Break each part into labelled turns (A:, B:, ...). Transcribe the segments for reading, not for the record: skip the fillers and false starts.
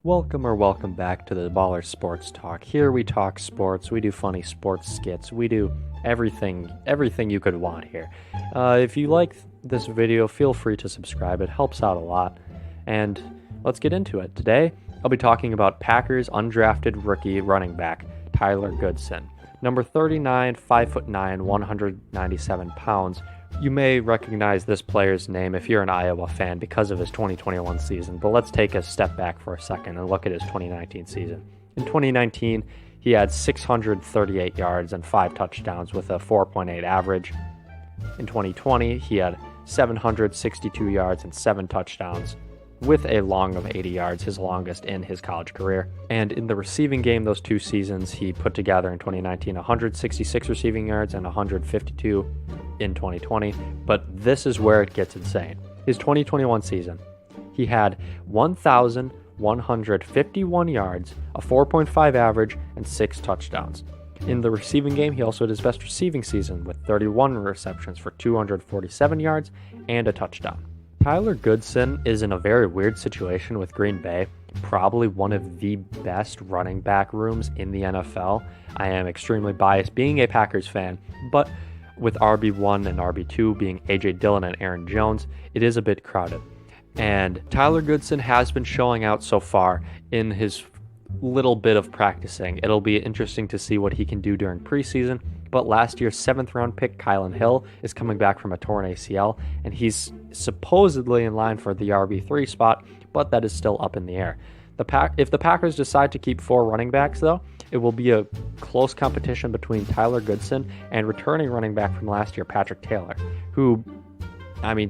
A: Welcome back to the Baller Sports Talk. Here we talk sports, we do funny sports skits, we do everything you could want here. If you like this video, feel free to subscribe. It helps out a lot. And let's get into it. Today, I'll be talking about Packers undrafted rookie running back, Tyler Goodson. Number 39, 5'9", 197 pounds. You may recognize this player's name if you're an Iowa fan because of his 2021 season, but let's take a step back for a second and look at his 2019 season. In 2019, he had 638 yards and 5 touchdowns with a 4.8 average. In 2020, he had 762 yards and 7 touchdowns with a long of 80 yards, his longest in his college career. And in the receiving game, those two seasons, he put together in 2019 166 receiving yards and 152 in 2020. But this is where it gets insane. His 2021 season, he had 1,151 yards, a 4.5 average, and 6 touchdowns. In the receiving game, he also had his best receiving season with 31 receptions for 247 yards and a touchdown. Tyler Goodson is in a very weird situation with Green Bay, probably one of the best running back rooms in the NFL. I am extremely biased being a Packers fan, but with RB1 and RB2 being A.J. Dillon and Aaron Jones, it is a bit crowded. And Tyler Goodson has been showing out so far in his little bit of practicing. It'll be interesting to see what he can do during preseason, but last year's 7th round pick, Kylan Hill, is coming back from a torn ACL, and he's supposedly in line for the RB3 spot, but that is still up in the air. If the Packers decide to keep 4 running backs, though, it will be a close competition between Tyler Goodson and returning running back from last year, Patrick Taylor,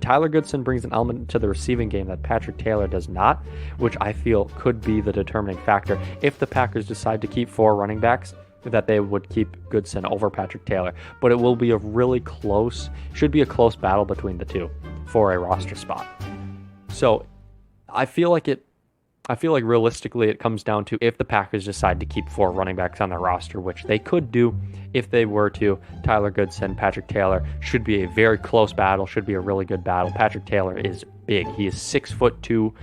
A: Tyler Goodson brings an element to the receiving game that Patrick Taylor does not, which I feel could be the determining factor if the Packers decide to keep 4 running backs, that they would keep Goodson over Patrick Taylor. But it will be should be a close battle between the two for a roster spot. So I feel like realistically it comes down to if the Packers decide to keep 4 running backs on their roster, which they could do if they were to. Tyler Goodson, Patrick Taylor should be a very close battle, should be a really good battle. Patrick Taylor is big. He is 6'2".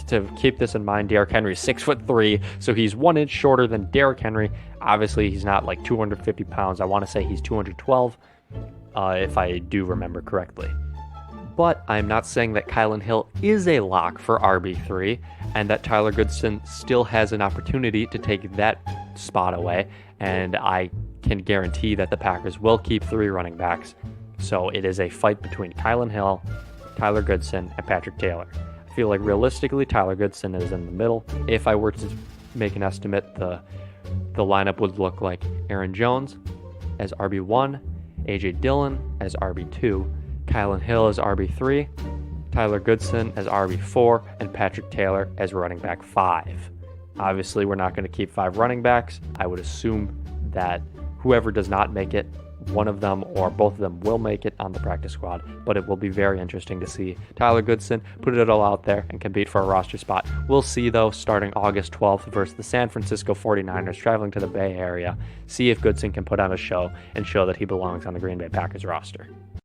A: To keep this in mind, Derrick Henry is 6'3", so he's 1 inch shorter than Derrick Henry. Obviously, he's not like 250 pounds. I want to say he's 212, if I do remember correctly. But I'm not saying that Kylan Hill is a lock for RB3 and that Tyler Goodson still has an opportunity to take that spot away. And I can guarantee that the Packers will keep 3 running backs. So it is a fight between Kylan Hill, Tyler Goodson, and Patrick Taylor. I feel like realistically, Tyler Goodson is in the middle. If I were to make an estimate, the lineup would look like Aaron Jones as RB1, A.J. Dillon as RB2, Kylan Hill as RB3, Tyler Goodson as RB4, and Patrick Taylor as running back 5. Obviously, we're not going to keep 5 running backs. I would assume that whoever does not make it, one of them or both of them will make it on the practice squad, but it will be very interesting to see Tyler Goodson put it all out there and compete for a roster spot. We'll see, though, starting August 12th versus the San Francisco 49ers, traveling to the Bay Area, see if Goodson can put on a show and show that he belongs on the Green Bay Packers roster.